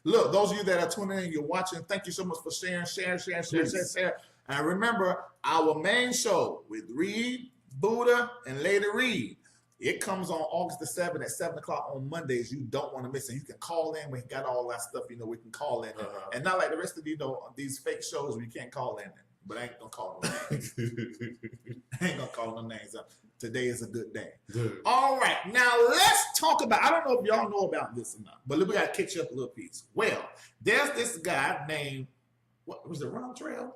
Look, those of you that are tuning in, you're watching, thank you so much for sharing, share. And remember, our main show with Reed, Buddha, and Lady Reed. It comes on August the 7th at 7 o'clock on Mondays. You don't want to miss it. You can call in. We got all that stuff, we can call in. And not like the rest of these fake shows where you can't call in. But I ain't going to call no names. I ain't going to call no names. Today is a good day. Dude. All right. Now, let's talk about, I don't know if y'all know about this or not, but we got to catch you up a little piece. Well, there's this guy named, what was it, Ronzel?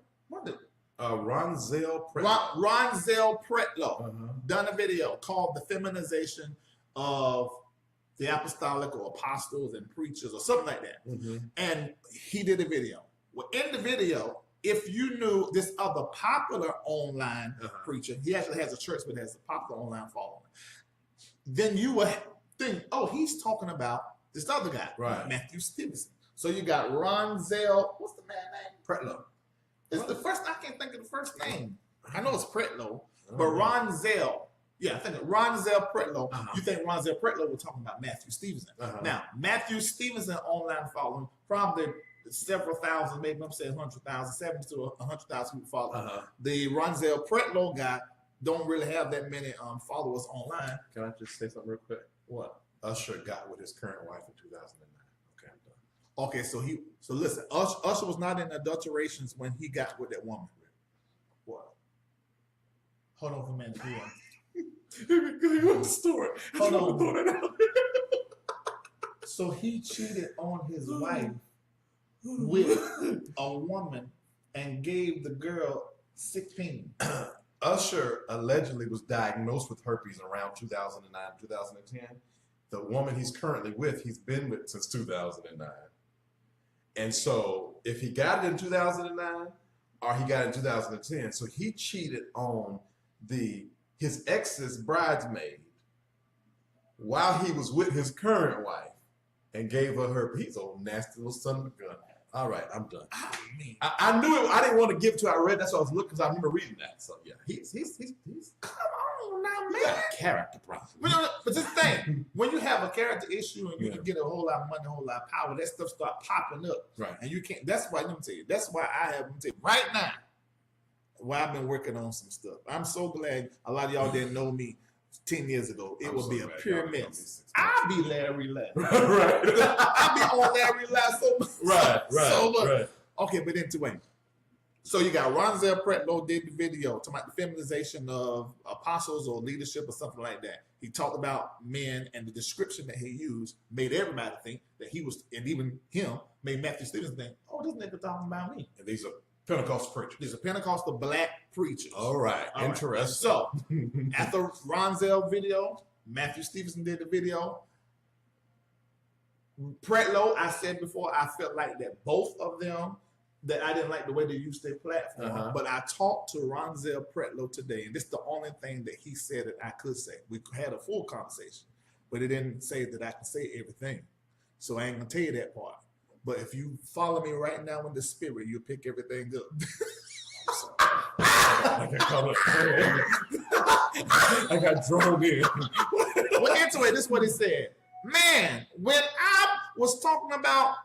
Ronzel Pretlow. Ronzel Pretlow done a video called The Feminization of the Apostolic or Apostles and Preachers or something like that. And he did a video. Well, in the video, if you knew this other popular online preacher, he actually has a church, but has a popular online following, then you would think, oh, he's talking about this other guy, Matthew Stevenson. So you got Ronzel, what's the man's name? Pretlow. It's the first, I can't think of the first name. I know it's Pretlow, but Ronzel. Yeah, I think Ronzel Pretlow. You think Ronzel Pretlow, we're talking about Matthew Stevenson. Now, Matthew Stevenson online following, probably several thousand, maybe I'm saying 100,000, 70 to 100,000 people follow. The Ronzel Pretlow guy don't really have that many followers online. Can I just say something real quick? What? Usher got with his current wife in 2009. Okay, I'm done. Okay, so listen, Usher was not in adulterations when he got with that woman. What? Hold on for a minute. Go on the story. Hold on. So he cheated on his wife with a woman and gave the girl sick pain. Usher allegedly was diagnosed with herpes around 2009, 2010. The woman he's currently with, he's been with since 2009. And so if he got it in 2009 or he got it in 2010, so he cheated on his ex's bridesmaid while he was with his current wife and gave her herpes. Old nasty little son of a gun. All right, I'm done. I knew it. I didn't want to give to. I read. That's why I was looking because I remember reading that. So yeah, he's come on now, man. Got a character problem. But this thing, when you have a character issue and you can get a whole lot of money, a whole lot of power, that stuff start popping up. Right. And you can't. That's why. Let me tell you. That's why I have. Let me tell you right now. Why I've been working on some stuff. I'm so glad a lot of y'all didn't know me 10 years ago. It would be a pure mess. I'll be Larry Ladd. Right. I'll be on Larry Ladd so much. So much. Right. Okay, but anyway. So you got Ronzel Pretlow did the video talking about the feminization of apostles or leadership or something like that. He talked about men and the description that he used made everybody think that he was, and even him, made Matthew Stevenson think, oh, this nigga talking about me. And these are Pentecostal preachers. These are Pentecostal black preachers. All right. Interesting. So, after Ronzel video, Matthew Stevenson did the video. Pretlow, I said before, I felt like that both of them, that I didn't like the way they used their platform. But I talked to Ronzel Pretlow today, and this is the only thing that he said that I could say. We had a full conversation, but it didn't say that I could say everything. So I ain't going to tell you that part. But if you follow me right now in the spirit, you'll pick everything up. I got drawn in. Well, anyway, this is what he said. Man, when I was talking about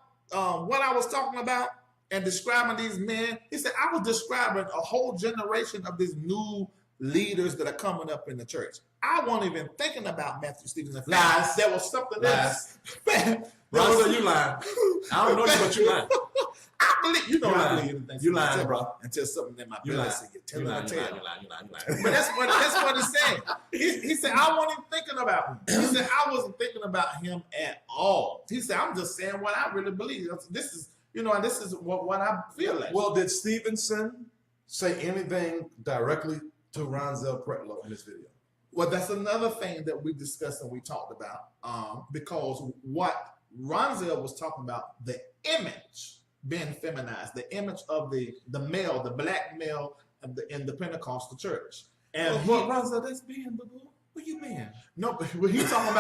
what I was talking about and describing these men, he said, I was describing a whole generation of these new leaders that are coming up in the church. I wasn't even thinking about Matthew Stevenson. Lies. There was something else. Ronzel, you lying. I don't know you, but you lying. I believe, I believe anything. You lying, bro. Until something in my belly said, you lying. But that's what he said. He said, I wasn't thinking about him. He said, I wasn't thinking about him at all. He said, I'm just saying what I really believe. This is, and this is what I feel like. Well, did Stevenson say anything directly to Ronzel Pretlow in this video? Well, that's another thing that we discussed and we talked about, because what Ronzel was talking about, the image being feminized, the image of the male, the black male in the Pentecostal church. And Ronzel, that's being boo-boo. What you mean? No, but he's talking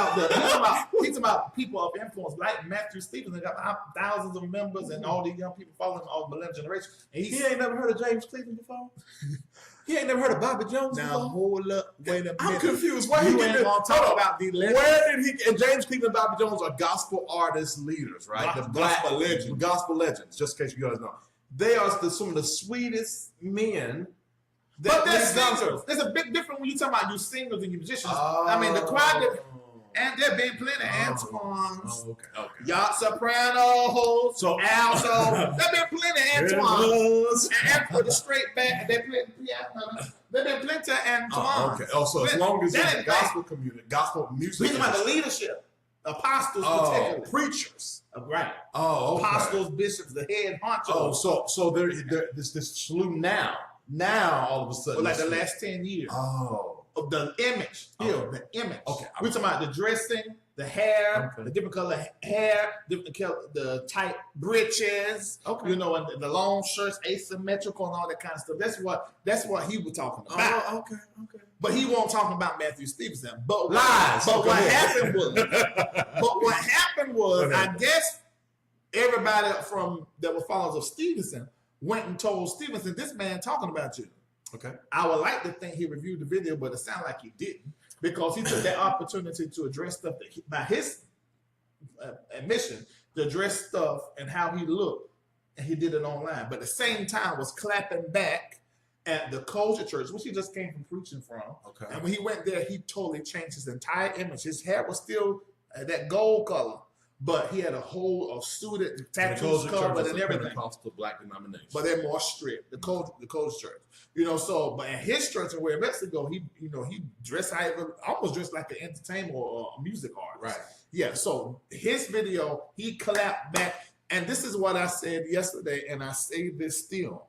about people of influence like Matthew Stevenson, got thousands of members and all these young people following all the millennial generation. And he ain't never heard of James Cleveland before. He ain't never heard of Bobby Jones. Now hold up, wait a minute. I'm confused. Where you he ain't getting gonna talk about these legends. Where did he? And James Cleveland and Bobby Jones are gospel artists, leaders, right? Gospel legends. Gospel legends. Just in case you guys know, they are some of the sweetest men. But they're singers. There's a big difference when you talk about you singers and you musicians. I mean, the choir, and there been plenty of Antoines, yacht soprano, alto. There been plenty of Antoines, and for the straight back, they play piano. There been plenty of Antoines. So as long as you're in the gospel community, gospel music. We're talking about the leadership, apostles, particularly preachers. Right. Okay. Apostles, bishops, the head honcho. So there's this slew now. Now all of a sudden, like the last 10 years. Of the image, the image. Okay. We're talking about the dressing, the hair, the different color hair, the tight breeches, you know, and the long shirts, asymmetrical and all that kind of stuff. That's what he was talking about. Okay. But he won't talk about Matthew Stevenson. But lies. But what happened was, I guess everybody that were followers of Stevenson went and told Stevenson, this man talking about you. Okay. I would like to think he reviewed the video, but it sounded like he didn't, because he took that opportunity to address stuff that by his admission, to address stuff and how he looked, and he did it online. But at the same time was clapping back at the Culture Church, which he just came from preaching from. Okay. And when he went there, he totally changed his entire image. His hair was still that gold color, but he had a whole suited tattoos covered and everything. Pentecostal black denomination, but they're more strict. The Culture Church, you know. So, but at his church and where Mexico, he dressed almost dressed like an entertainer or a music artist. right? Yeah. So his video, he clapped back, and this is what I said yesterday, and I say this still.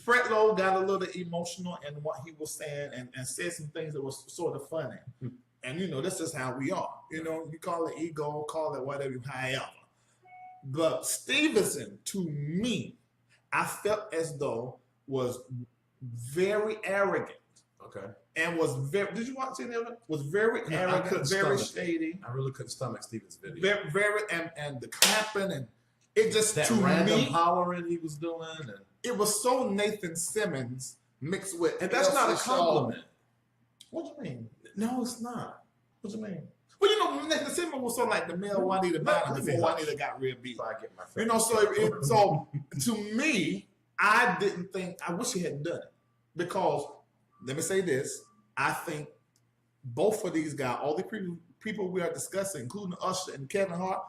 Pretlow got a little emotional in what he was saying, and said some things that was sort of funny. And, you know, this is how we are. You know, you call it ego, call it whatever, however. But Stevenson, to me, I felt as though was very arrogant. Okay. And was very, did you watch any of it? Was very arrogant, very shady. I really couldn't stomach Stevens' video. Very, and the clapping, and it just, that to random me, hollering he was doing. And it was so Nathan Simmons mixed with. And that's not a compliment. What do you mean? No, it's not. What do you mean? Well, you know, Nathan Simmons was sort of like the male Juanita Bynum before Juanita got real beat. I get my you know, so to me, I didn't think, I wish he hadn't done it. Because, let me say this, I think both of these guys, all the people we are discussing, including Usher and Kevin Hart,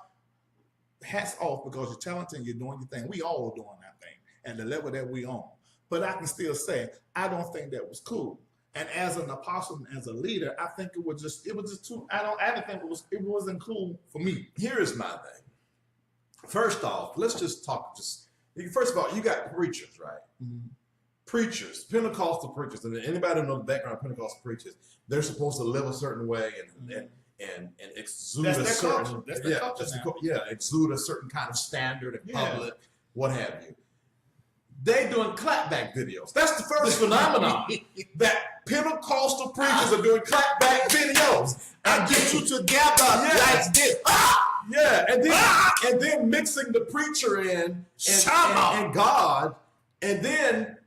hats off, because you're talented and you're doing your thing. We all doing that thing at the level that we on. But I can still say, I don't think that was cool. And as an apostle and as a leader, I think it was just too. I didn't think it wasn't cool for me. Here is my thing. First off, let's just talk. First of all, you got preachers, right? Mm-hmm. Preachers, Pentecostal preachers, and anybody who knows the background of Pentecostal preachers, they're supposed to live a certain way and exude a certain exude a certain kind of standard in public, what have you. They doing clapback videos. That's the first phenomenon that Pentecostal preachers are doing clapback videos. I get you together like this. And then mixing the preacher in and God, and then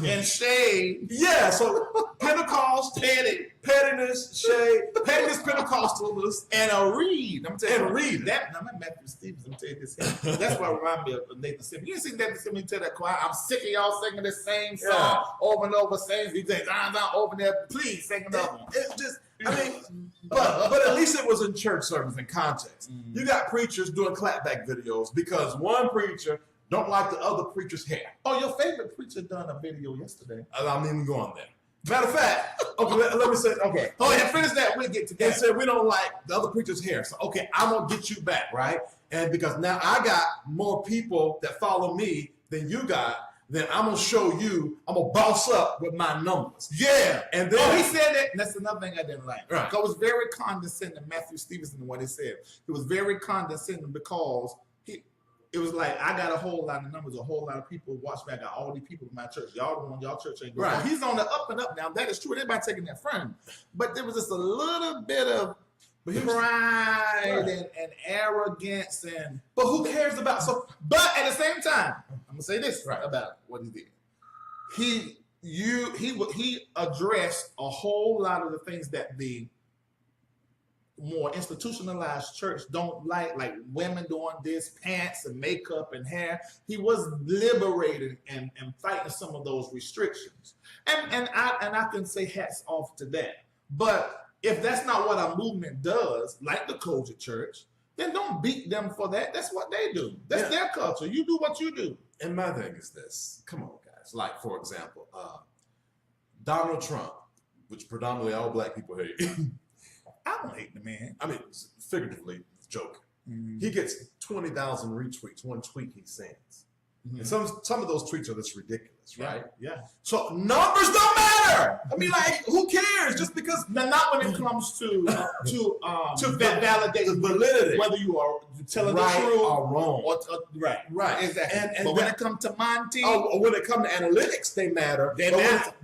and shade. Yeah, so Pentecost, pettiness, shade, pettiness, Pentecostalism, and a reed. I'm telling you, reed. That I'm Matthew Stevens. I'm telling you this. That's what reminds me of Nathan Simmons. You see Nathan Simmons tell that choir, I'm sick of y'all singing the same song over and over, saying these things. I'm not over there. Please sing another one. It's just, I mean, but at least it was in church service and context. Mm-hmm. You got preachers doing clapback videos because one preacher don't like the other preacher's hair. Oh, your favorite preacher done a video yesterday. I'm even going there. Matter of fact, okay, let me say, okay. Oh, yeah, finish that. We'll get to that. And said we don't like the other preacher's hair. So, okay, I'm going to get you back, right? And because now I got more people that follow me than you got, then I'm going to show you, I'm going to boss up with my numbers. Yeah. And then he said that. That's another thing I didn't like. Right. Because it was very condescending, Matthew Stevenson, what he said. It was very condescending because it was like, I got a whole lot of numbers, a whole lot of people watch me. I got all these people in my church. Y'all the one, y'all church ain't good. Right. He's on the up and up now. That is true. Everybody taking that from him. But there was just a little bit of pride and arrogance. But who cares about But at the same time, I'm going to say this about what he did. he addressed a whole lot of the things that the more institutionalized church don't like women doing this, pants and makeup and hair. He was liberating and fighting some of those restrictions. And I can say hats off to that. But if that's not what a movement does, like the Kojic Church, then don't beat them for that. That's what they do. That's their culture. You do what you do. And my thing is this. Come on, guys. Like, for example, Donald Trump, which predominantly all black people hate. I don't hate the man. I mean, figuratively, joke. He gets 20,000 retweets, one tweet he sends. And some of those tweets are just ridiculous, right? Yeah. So numbers don't matter. I mean, like, who cares? Just because not when it comes to that validate the validity, whether you are telling right the truth or wrong. Right. Exactly. But when it comes to Monty, when it comes to analytics, they matter.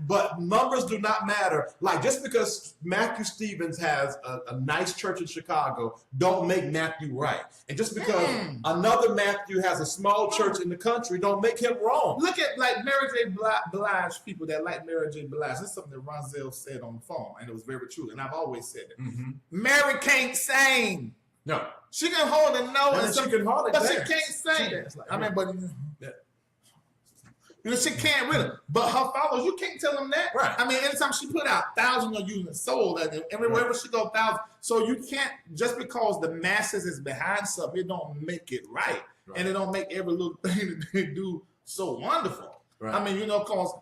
But numbers do not matter. Like, just because Matthew Stevens has a nice church in Chicago, don't make Matthew right. And just because another Matthew has a small church in the country, don't make him wrong. Look at like Mary J. Blige, people that like Mary J. Blige. That's something that Ronzel said on the phone, and it was very true. And I've always said it. Mary can't sing. No. She can hold a note, and she can hardly but dance. she can't sing. Like, I mean, but she can't really. But her followers, you can't tell them that. Right. I mean, anytime she put out thousands of using soul, everywhere she go, thousands. So you can't, just because the masses is behind something, it don't make it right. And it don't make every little thing that they do so wonderful. Right. I mean, cause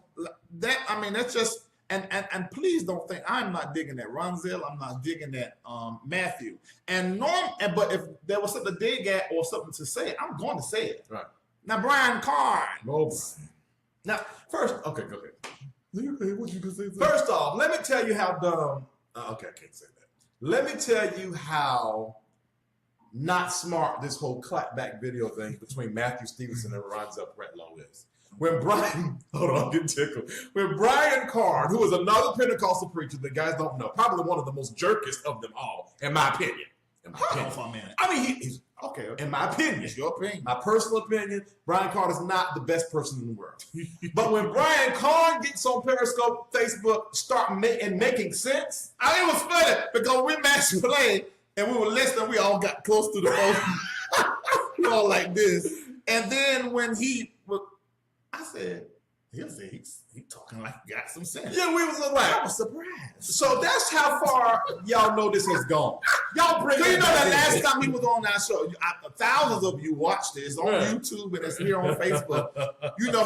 that, I mean, that's just, and please don't think I'm not digging that Ronzel, I'm not digging that Matthew. But if there was something to dig at or something to say, I'm going to say it. Right. Now, Brian Carn. Now, first, okay, go ahead. What you can say? First off, let me tell you how dumb. Okay, I can't say that. Let me tell you how not smart this whole clapback video thing between Matthew Stevenson and Ronzel Pretlow is. When Brian, hold on, I'm getting tickled. When Brian Carn, who is another Pentecostal preacher that guys don't know, probably one of the most jerkest of them all, in my opinion. I mean, he's okay. In my opinion, it's your opinion. My personal opinion, Brian Carn is not the best person in the world. But when Brian Carn gets on Periscope, Facebook, start making sense, it was funny because we match played and we were listening. We all got close to the phone. We all like this, and then when I said, he's talking like he got some sense. Yeah, we was like, I was surprised. So that's how far y'all know this has gone. Y'all bring. So the last time he was on our show, thousands of you watched it. It's on YouTube and it's here on Facebook.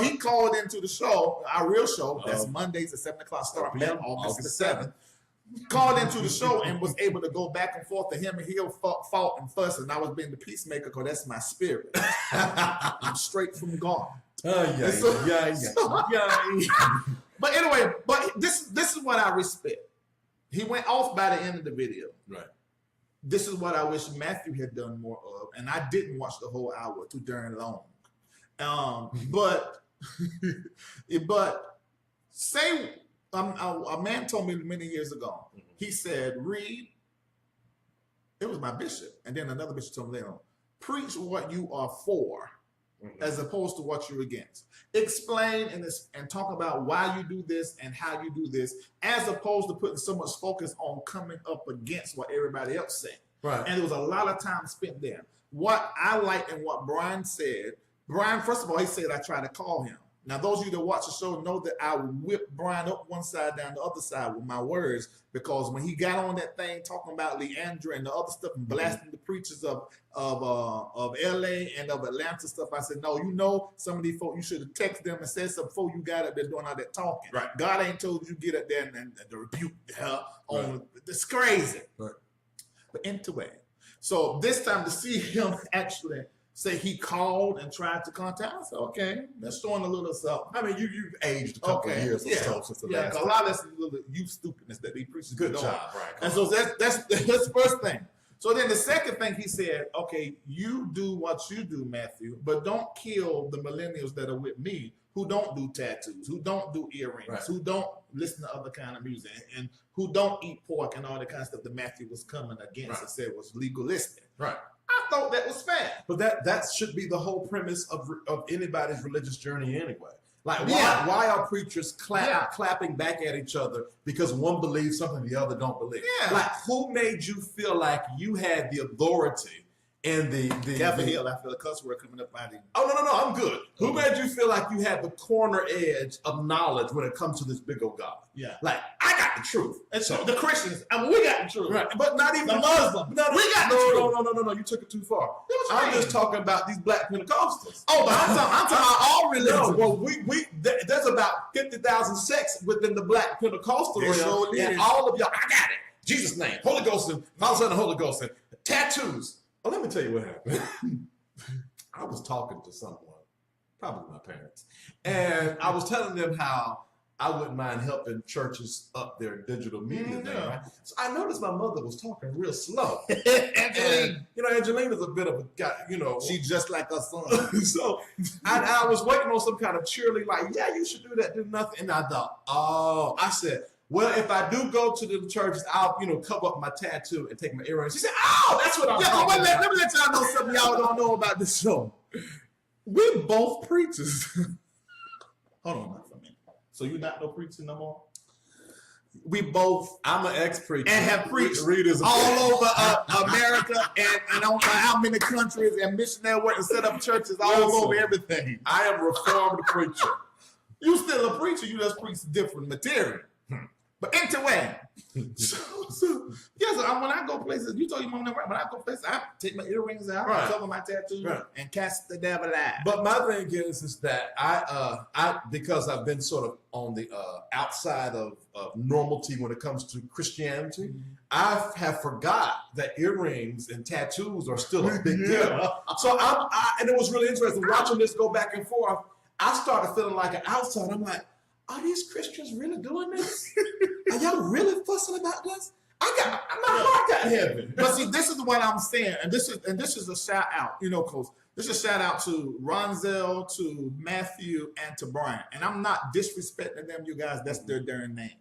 He called into the show, our real show. That's Mondays at 7:00 start p.m. August the 7th. Called into the show and was able to go back and forth to him, and he'll fought and fuss, and I was being the peacemaker because that's my spirit. I'm straight from God. Yeah. But anyway, this is what I respect. He went off by the end of the video. Right. This is what I wish Matthew had done more of, and I didn't watch the whole hour, too darn long. But say a man told me many years ago. He said, "Reed, it was my bishop," and then another bishop told me later on, "Preach what you are for." As opposed to what you're against. Explain and talk about why you do this and how you do this, as opposed to putting so much focus on coming up against what everybody else said. Right. And there was a lot of time spent there. What I liked and what Brian said, first of all, he said I tried to call him. Now, those of you that watch the show know that I whipped Brian up one side, down the other side with my words, because when he got on that thing talking about Leandra and the other stuff and blasting the preachers of LA and of Atlanta stuff, I said, no, some of these folks, you should have texted them and said something before you got up there doing all that talking. Right. God ain't told you get up there and rebuke her on it's crazy. Right. But anyway, so this time to see him actually say he called and tried to contact. I said, okay, that's showing a little something. I mean, you've aged a couple of years or so since the last time. A lot of that's a little youth stupidness that he preaches. Good job, right? And so that's the first thing. So then the second thing he said, okay, you do what you do, Matthew, but don't kill the millennials that are with me who don't do tattoos, who don't do earrings, who don't listen to other kind of music, and who don't eat pork and all that kind of stuff that Matthew was coming against and said was legalistic. Right. I thought that was fair. But that should be the whole premise of anybody's religious journey anyway. Like, Yeah. why are preachers clapping back at each other because one believes something the other don't believe? Yeah. Like, who made you feel like you had the authority and the Kevin Hill, I feel a cuss word coming up out of you. Oh, no, I'm good. Who made you feel like you had the corner edge of knowledge when it comes to this big old God? Yeah. Like, I got the truth. And so the Christians, I mean, we got the truth. Right. But not even the Muslims. we got the truth. No. You took it too far. I'm just talking about these black Pentecostals. Oh, but I'm talking about all religions. No, well, there's about 50,000 sects within the black Pentecostal realm, and all of y'all, I got it. Jesus' name, Holy Ghost, and Father, Son, and Holy Ghost, and tattoos. Oh, let me tell you what happened. I was talking to someone, probably my parents, and I was telling them how I wouldn't mind helping churches up their digital media thing, right? So I noticed my mother was talking real slow. Angeline. And, Angeline is a bit of a guy, She's just like her son. So I was waiting on some kind of cheerleading, like, yeah, you should do that, do nothing. And I thought, I said, well, if I do go to the churches, I'll, cover up my tattoo and take my earrings. She said, that's what I'm talking about. Let me let y'all know something y'all don't know about this show. We're both preachers. Hold on for a minute. So you're not no preacher no more? We both, I'm an ex-preacher. And have preached all over America and I don't know how many countries and missionary work and set up churches all over everything. I am a reformed preacher. You still a preacher, you just preach different material. But anyway, so when I go places, you told your mom that when I go places, I take my earrings out, cover my tattoo, and cast the devil out. But my thing is that I because I've been sort of on the outside of normalcy when it comes to Christianity, I have forgot that earrings and tattoos are still a big deal. So and it was really interesting watching this go back and forth. I started feeling like an outsider. I'm like, are these Christians really doing this? Are y'all really fussing about this? My heart got heavy. But see, this is what I'm saying, and this is a shout out, Coach. This is a shout out to Ronzel, to Matthew, and to Brian. And I'm not disrespecting them, you guys. That's their darn name.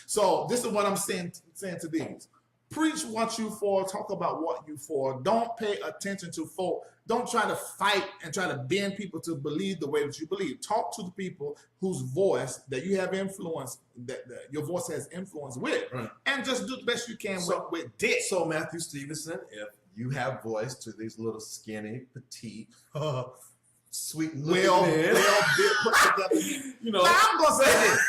So this is what I'm saying to these. Preach what you for. Talk about what you for. Don't pay attention to folk. Don't try to fight and try to bend people to believe the way that you believe. Talk to the people whose voice that you have influence, that your voice has influence with, and just do the best you can with it. So Matthew Stevenson, if you have voice to these little skinny, petite, sweet, well built, put together. Now I'm gonna say this.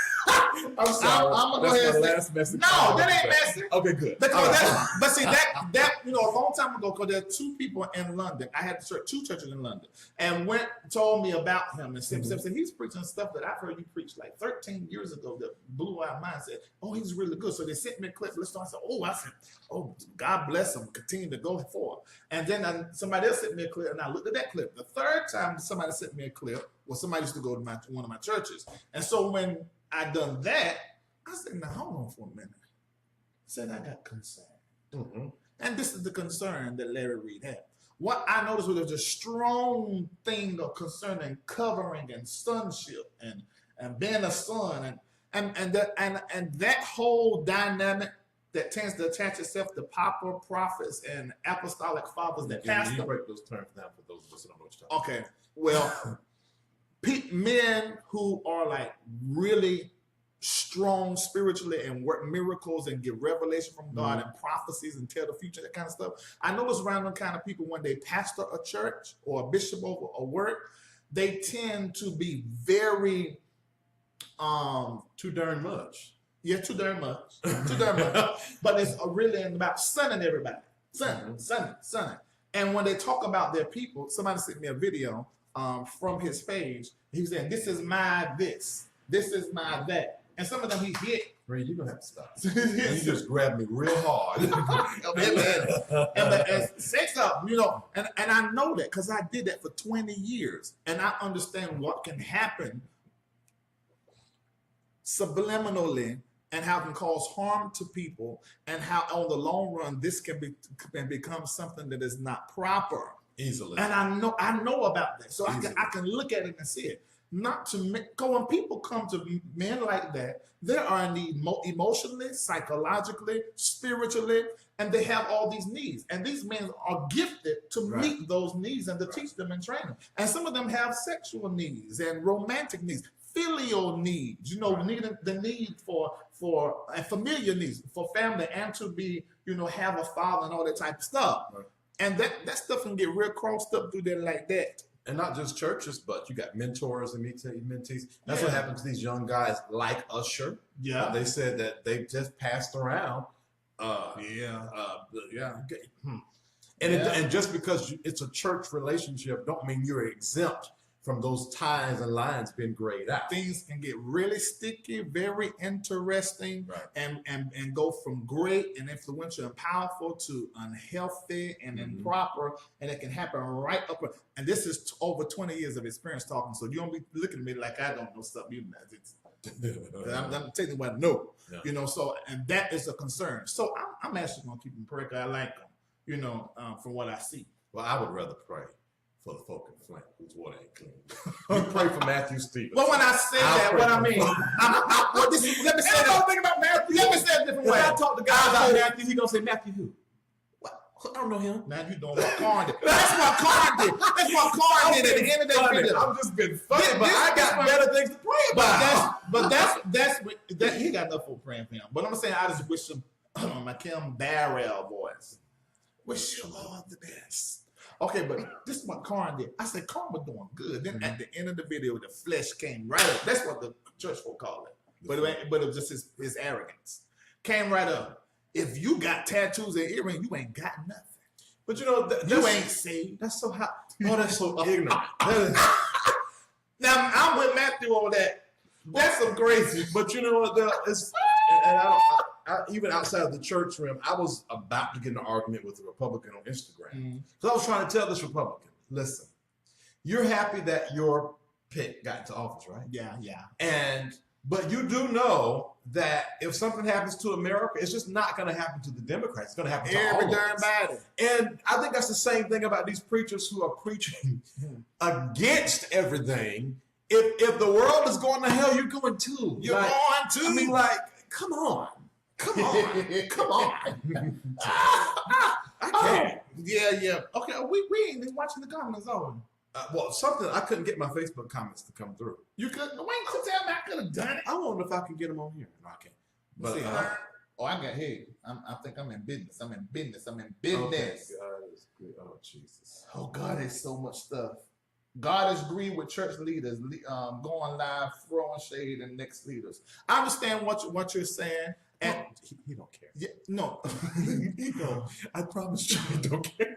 I'm sorry. I'm gonna go ahead and say last message. No, that ain't message. Okay, good. Because but see that a long time ago, because there are two people in London. I had two churches in London, and told me about him and said he's preaching stuff that I've heard you preach like 13 years ago that blew our mind. Said, he's really good. So they sent me a clip. I said, God bless him. Continue to go forward. And then somebody else sent me a clip, and I looked at that clip. The third time somebody sent me a clip, somebody used to go to one of my churches, and so when I done that, I said, now hold on for a minute. I said, I got concern. And this is the concern that Larry Reed had. What I noticed was a strong thing of concern and covering and sonship and being a son and that whole dynamic that tends to attach itself to papa, prophets, and apostolic fathers that pastor. You break those terms down for those of us who don't know what you're talking about. Okay, well, men who are like really strong spiritually and work miracles and get revelation from God and prophecies and tell the future, that kind of stuff. I notice around them kind of people, when they pastor a church or a bishop over a work, they tend to be very too darn much. Yeah, too darn much. Too darn much. But it's really about sunning everybody. Sunning. And when they talk about their people, somebody sent me a video from his page. He was saying, this is my this is my that. And some of them he hit. Ray, you're going to have to stop. You just grabbed me real hard. and sex up, and I know that because I did that for 20 years. And I understand what can happen subliminally and how it can cause harm to people and how on the long run this can become something that is not proper. Easily. And I know about that. So I can look at it and see it. Not to go when people come to men like that, they are in need emotionally, psychologically, spiritually, and they have all these needs. And these men are gifted to meet those needs and to teach them and train them. And some of them have sexual needs and romantic needs, filial needs, the need for and familiar needs for family and to be, have a father and all that type of stuff. Right. And that stuff can get real crossed up through there like that. And not just churches, but you got mentors and mentees. That's what happened to these young guys like Usher. Yeah. They said that they just passed around. And just because it's a church relationship don't mean you're exempt from those ties and lines being grayed out. Things can get really sticky, very interesting, Right. and go from great and influential and powerful to unhealthy and improper, and it can happen right up. And this is over 20 years of experience talking, so you don't be looking at me like I don't know something. I'm telling you what I know, So, and that is a concern. So I'm actually gonna keep them prayer. I like them, from what I see. Well, I would rather pray for the folk in Flint whose water ain't clean. You pray for Matthew Stevenson. Well, when I say that, what I mean, let me say that. Think about Matthew. Let me say it a different way. If I talk to guys about Matthew, he gonna say Matthew who? What? I don't know him. Now you doing what Carn did. That's what Carn did. That's what Carn did at the end of that video. I'm just being funny, but I got better things to pray about. But that's he got enough for praying for him. But I'm saying I just wish him my Kim Barrel voice. Wish you all the best. Okay, but this is what Carn did. I said Carn was doing good. Then at the end of the video, the flesh came right up. That's what the church folk call it. But it was just his arrogance. Came right up. If you got tattoos and earrings, you ain't got nothing. But you ain't saved. That's so hot. Oh, that's so ignorant. Now I'm with Matthew on that. That's some crazy. But you know what? Even outside of the church realm, I was about to get in an argument with a Republican on Instagram. So I was trying to tell this Republican, listen, you're happy that your pick got into office, right? Yeah. But you do know that if something happens to America, it's just not going to happen to the Democrats. It's going to happen to all of us. And I think that's the same thing about these preachers who are preaching against everything. If the world is going to hell, you're going too. You're going too. I mean, come on. Come on. I can't. Yeah. Okay, we ain't been watching the comments, are we? I couldn't get my Facebook comments to come through. You couldn't? Wait, you tell me I could have done it. I wonder if I can get them on here. No, I can't. But I got hey. I think I'm in business. I'm in business. Okay, God is good. Oh Jesus. Oh God, there's so much stuff. God is agreed with church leaders going live, throwing shade and next leaders. I understand what you're saying. And he don't care. Yeah, no. I promise you, he don't care.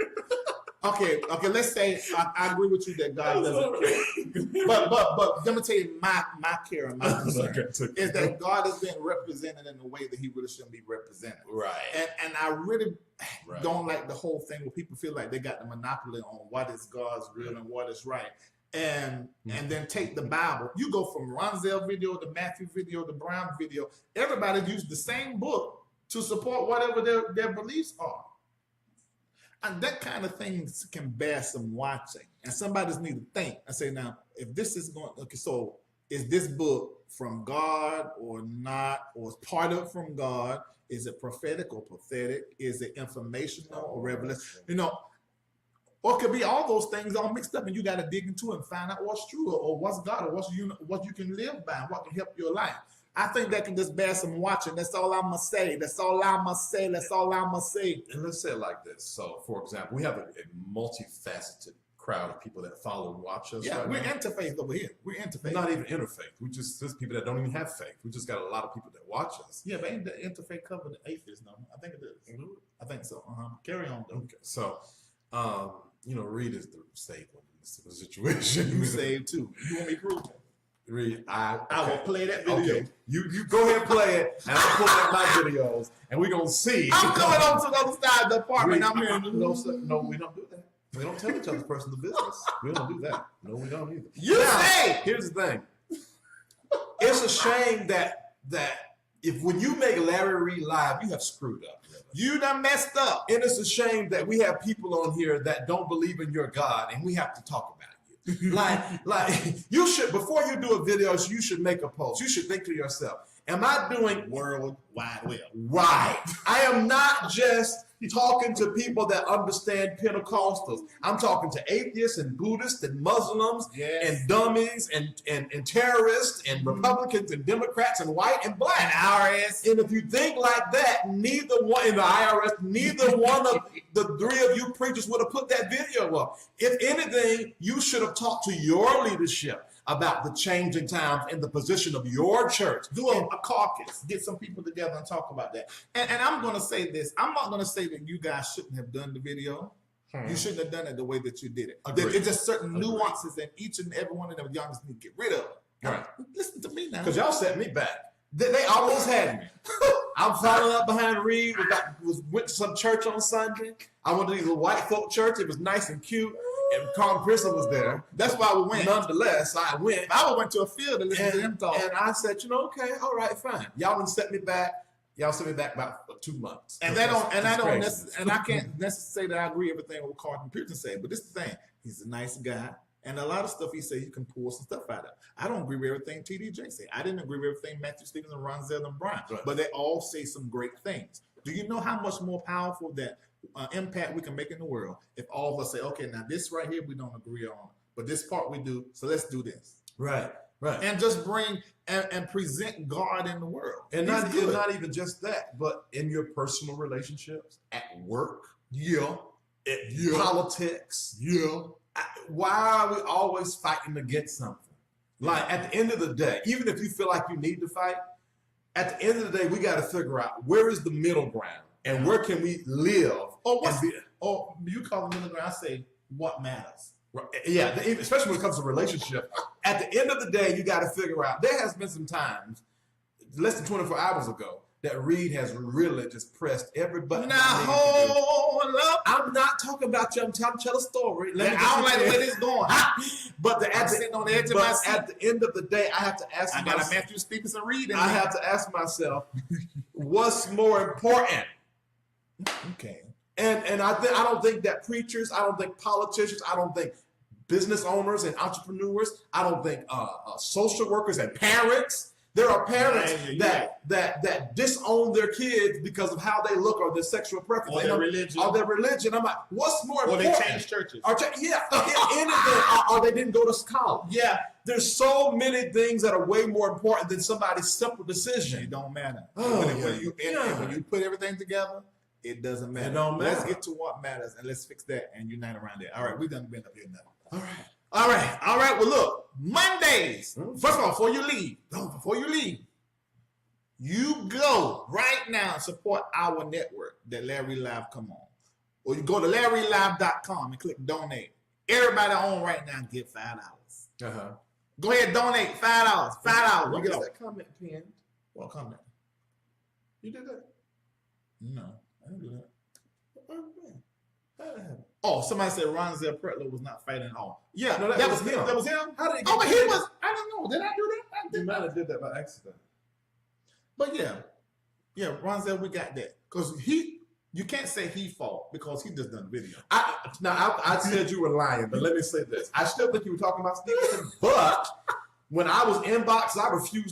Okay. Let's say I agree with you that God doesn't care. But let me tell you my care and my concern is that God is being represented in a way that He really shouldn't be represented. Right. And I really don't like the whole thing where people feel like they got the monopoly on what is God's real and what is right. And then take the Bible. You go from Ronzel video to Matthew video to Brown video. Everybody used the same book to support whatever their beliefs are. And that kind of things can bear some watching. And somebody's need to think and say, now, if this is going, okay, so is this book from God or not? Or is part of it from God? Is it prophetic or pathetic? Is it informational or revelation? Or it could be all those things all mixed up, and you got to dig into it and find out what's true or what's God or what you can live by and what can help your life. I think that can just bear some watching. That's all I'm going to say. That's all I'm going to say. That's all I'm going to say. And let's say it like this. So, for example, we have a multifaceted crowd of people that follow and watch us. Yeah, we're interfaith over here. We're interfaith. Not even interfaith. There's people that don't even have faith. We just got a lot of people that watch us. Yeah, but ain't the interfaith cover the atheists? No, I think it is. Mm-hmm. I think so. Carry on, though. Okay, so, Reed is the saved one in this situation. You saved too. You want me to prove it? Reed, I will play that video. Okay. You go ahead and play it, and I'll pull out my videos, and we're going to see. I'm coming on to the other side of the apartment. Reed, I'm here. No, we don't do that. We don't tell each other's personal business. We don't do that. No, we don't either. You say. Here's the thing. It's a shame that when you make Larry Reed live, you have screwed up. You done messed up. And it's a shame that we have people on here that don't believe in your God, and we have to talk about you. like you should, before you do a video, you should make a post. You should think to yourself, am I doing World Wide Web? Right. I am not just talking to people that understand Pentecostals. I'm talking to atheists and Buddhists and Muslims and dummies and terrorists and Republicans and Democrats and white and black. And IRS. And if you think like that, neither one in the IRS, neither one of the three of you preachers would have put that video up. If anything, you should have talked to your leadership about the changing times and the position of your church. Do a caucus. Get some people together and talk about that. And I'm going to say this. I'm not going to say that you guys shouldn't have done the video. You shouldn't have done it the way that you did it. There's just certain nuances that each and every one of them y'all just need to get rid of. Right. Listen to me now. Because y'all set me back. They almost had me. I'm following up behind Reed. Went to some church on Sunday. I went to this white folk church. It was nice and cute. And Carn was there. That's why we went. Nonetheless, I went. I went to a field to listen to him talk. And I said, okay, all right, fine. Y'all done set me back. Y'all set me back about 2 months. And I can't necessarily say that I agree with everything what Carn Pearson said. But this is the thing. He's a nice guy. And a lot of stuff he said, you can pull some stuff out of. I don't agree with everything TDJ said. I didn't agree with everything Matthew Stevenson, Ronzel, and Brian. Right. But they all say some great things. Do you know how much more powerful that impact we can make in the world if all of us say, okay, now this right here we don't agree on, but this part we do, so let's do this. Right. And just bring and present God in the world. And not even just that, but in your personal relationships, at work, politics. Why are we always fighting against something? Like at the end of the day, even if you feel like you need to fight, at the end of the day, we got to figure out where is the middle ground and where can we live. You call the middle ground, I say what matters. Right. Yeah, especially when it comes to relationship. At the end of the day, you got to figure out. There has been some times, less than 24 hours ago, that Reed has really just pressed everybody. Now hold up. I'm not talking about you. I'm trying to tell a story. I don't like the way this is going. But at sitting on the edge of my seat. At the end of the day, I have to ask myself. I got a Matthew Stevenson Reed. I have to ask myself, what's more important? Okay. And I don't think that preachers, I don't think politicians, I don't think business owners and entrepreneurs, I don't think social workers and parents. There are parents that disown their kids because of how they look or their sexual preference or their religion. I'm like, what's more important? Or they change churches. Or they didn't go to college. Yeah. There's so many things that are way more important than somebody's simple decision. It don't matter. Oh, when you put everything together, it doesn't matter. It don't matter. Let's get to what matters and let's fix that and unite around it. All right, we done been up here now. All right. Well, look, Mondays. First of all, before you leave, you go right now and support our network that Larry Live come on. Or you go to LarryLive.com and click donate. Everybody on right now get $5. Go ahead, donate $5. $5. What is that comment pinned? What comment? You did that? No, I didn't do that. Oh, somebody said Ronzel Pretlow was not fighting at all. Yeah, no, that was him. That was him? How did he get but he was, I don't know. Did I do that? You might have did that by accident. But yeah, Ronzel, we got that. Because you can't say he fought because he just done the video. I said you were lying, but let me say this. I still think you were talking about Stevenson, but when I was inboxed, I refused